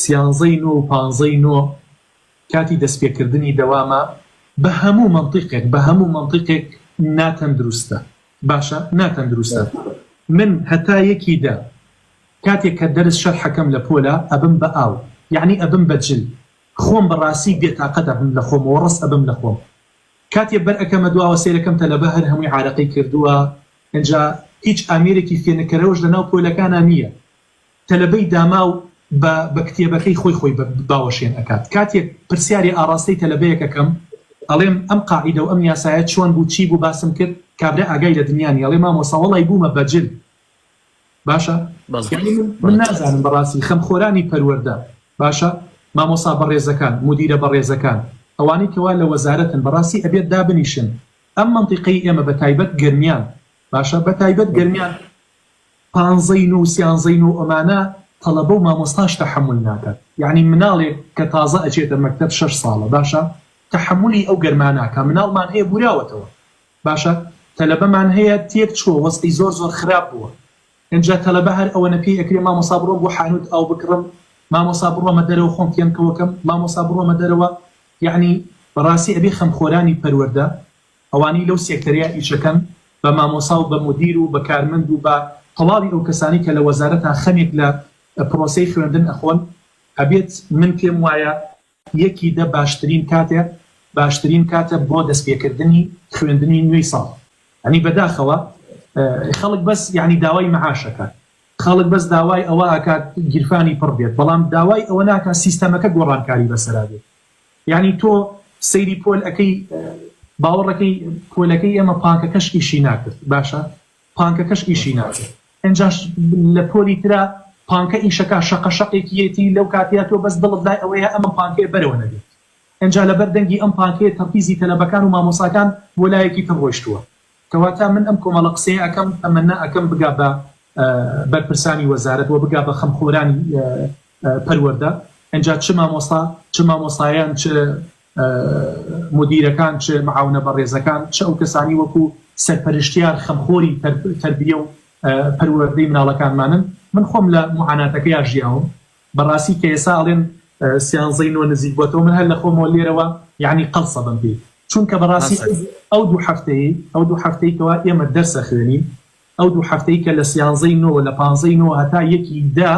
سیانزەی نۆ و پانزەی نۆ کاتی دەستپێکردنی دەوامە بە هەموو منطقێک ناتەندروستە. باشە ناتەندروستە. من هەتا یەکیدا کاتێک کە دەرس شەرحەکەم لە پۆلا ئەبم بە ئاو، یعنی ئەبم بە جل، خۆم بەڕاستی بێتاقەت ئەبم لە خۆم و ڕست ئەبم لە خۆم. کاتێ بەر ئەەکەمە دواوە سێرەکەم تەلەبە هەر هەمووی عارەقەی کردووە، ئەنجا هیچ ئامێرێکی فێنەکەرەوەش لەناو پۆلەکانە نییە. تەلەبەی داما و بە کتێبەکەی خۆی باوەشێن ئەکات. کاتێک پرسیاری ئاڕاستەی تەلەبەیەکەکەم ئەڵێم ئەم قاعیدە و ئەم یاسایەت چۆن بوو، چی بوو، باسم کرد، کابرا ئاگای لە دنیانی ئەڵێ مامۆستا وەڵی بوومە بەجل. باشە من نازانم بەڕاستی خەمخۆرانی پەروەردە، باشە مامۆستا بەڕێزەکان، مدیرە بەڕێزەکان، ئەوانەی کەوا لە وەزارەتن بەڕاستی ئەبێت دابنیشن ئەم منطقەی ئێمە بە تایبەت گەرمیان، باشە بە تایبەت گەرمیان 15 و 13 و ئەمانە تەڵەبە و مامۆستاش تەحمل ناکات. یعنی مناڵێک کە تازە ئەچێتە مەکتەب 6 ساڵە، باشە تەحملی ئەو گەرماناکە. مناڵمان هەیە بوراوەتەوە، باشە تەلەبەمان هەیە تێک چوە، وەستی زۆر خراپ بووە. ئەنجا تەلەبە هەر ئەوە نەپی ئەکرێ مامۆستا بڕۆم بۆ حانوت ئەو بکڕم، مامۆستا بڕۆمە دەرەوە خۆم تێنکەوەکەم، مامۆستا بڕۆمە دەرەوە. یعنی بەڕاستی ئەبێ خەمخۆرانی پەروەردە ئەوانی لەو سێکتەریا ئیشەکەن بە مامۆستا و بە مدیر و بە کارمەند و بە تەواوی ئەو کەسانی کە لە وەزارەتە خەمێک لە پرۆسەی خوێندن ئەخۆن، ئەبێت من پێم وایە یەکی دە باشترین کاتە بۆ دەستپێکردنی خوێندنی نوێی ساڵ. ینی بەداخەوە خەڵک بەس یعنی داوای مەعاشەکە، خەڵک بەس داوای ئەوە ئاکات گیرفانی پڕ بێت، بەڵام داوای ئەوە ناکات سیستەمەکە گۆڕانکاری بەسەرا بێت. یعنی تۆ سەیری پۆل ئەەکەی، باوەڕەکەی پۆلەکەی ئێمە پانکەکەش ئیشی ناکرد، باشە پانکەکەش ئیشی ناکرد. ئەنجاش لە پۆلی ترا پانکە ئیشەکە شەقەشەقێکیەتی لەو کاتیا تۆ بەس دڵت لای ئەوەیە ئەمە پانکەیە بەرەوە نەبێت. ئەنجا لەبەر دەنگی ئەم پانکەیە تەرکیزی تەلەبەکان و مامۆساکان بۆ لایەکی تر ڕۆیشتووە. کەواتە من ئەم کۆمەڵە قسەیە ئەەکەم، ئەمەنا ئەەکەم بگا بە بەرپرسانی وەزارەت و بگا بە خەمخۆرانی پەروەردە. ئەنجا چ مامۆستا، چ مامۆستایان، چ مدیرەکان، چ معاونە بەڕێزەکان، چ ئەو کەسانی وەکو سەرپەرشتیار خەمخۆری تەربیە و پەروەردەی مناڵەکانمانن. من خۆم لە معاناتەکەی ژیاوم بەڕاستی کە ئێستا ئەڵێن سیانزەی نۆ نزیک بۆتەوە، من هەر لە خۆمەوە لێرەوە یعنی قەڵسە بم پێ، چونکە بەڕاستی ئەو دوو هەفتەی کەوا ئێمە دەرسە خوێنین، ئەو دوو هەفتەی کە لە سیانزەی نۆ لە 15 نۆ هەتا یەکی دا،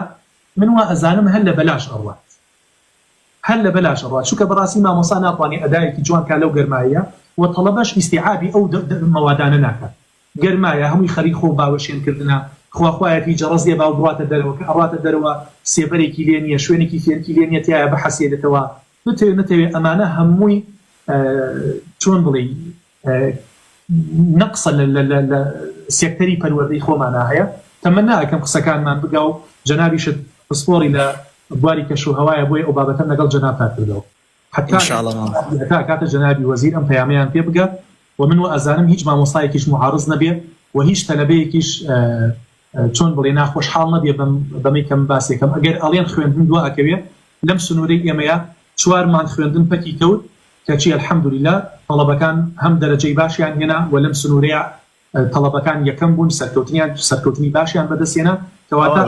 من وا ئەزانم هەر لە بەلاش ئەڕوات، چونکە بەڕاستی مامۆستا ناتوانێت ئەدایەکی جوان کا لەو گەرمایە و تەڵەبەش ئیستیعابی ئەو مەوادانە ناکات. گەرمایە هەمووی خەریک خۆ باوەشێنکردنە، خواخوایەتی جەڕەزیە باو بڕاتە دەرەوە، کە ئەڕاتە دەرەوە سێبەرێکی لێ نییە، شوێنێکی فێنکی لێ نیە، تایە بەحەسێدێتەوە. نەتەوێت ئەمانە هەمووی چۆن بڵێ نەقسە لە سێکتەری پەروەردەی خۆمانە هەیە. تەمەنا ئەکەم قسەکانمان بگا و جەنابیشت پسپۆری لە بواری کەشوهەوایە بۆی ئەو بابەتە لەگەڵ جەنابتا کردەوە، حتا کاتە جەنابی وەزیر ئەم پەیامەیان پێ بگات و من ئەزانم هیچ مامۆستایەکیش معارض نەبێت و هیچ تەلەبەیەکیش چۆن بڵێ ناخۆشحاڵ نەبێ بەمەی کەم باسێکم. ئەگەر ئەڵێن خوێندن دوا ئەکەوێت لەم سنوورەی ئێمەیە 4 مان خوێندن پەکی کەوت، کەچی ئەلحەمدولیلا تەڵەبەکان هەم دەرەجەی باشیان هێنا و لەم سنوورەیە تەڵەبەکان یەکەم بوون، سەرکەوتنی باشیان بەدەستێنا. کەواتە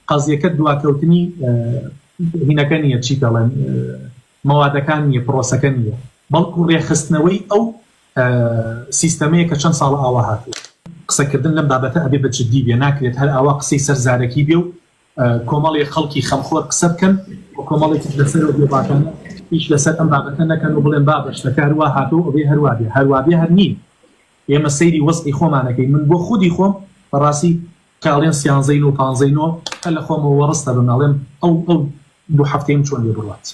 قەزیەکە دواکەوتنی هینەکە نییە، چی دەڵێن مەوادەکان نییە، پرۆسەکە نییە، بەڵکو ڕێخستنەوەی ئەو سیستەمەیە کە چەند ساڵ ئاوا هاتووە. قسەکردن لەم بابەتە ئەبێ بە جددی بێ، ناکرێت هەر ئاوا قسەی سەرزارەکی بێ و کۆمەڵی خەڵکی خەمخۆر قسە بکەن و کۆمەڵێکی لەسەر بێباتانە هیچ لەسەر ئەم بابەتە نەکەن و بڵێن بابەشتەکە هەروە هاتوو ئەبێ هەروابێ هەر نین. ئێمە سەیری وەزعی خۆمانەکەین. من بۆ خودی خۆم بەڕاستی کاڵێن سیانزەی و 15 هەر لە خۆمەوە وەڕستە بم، ناڵێم ئەو دوو هەفتەیم چۆن لێ بڕوات.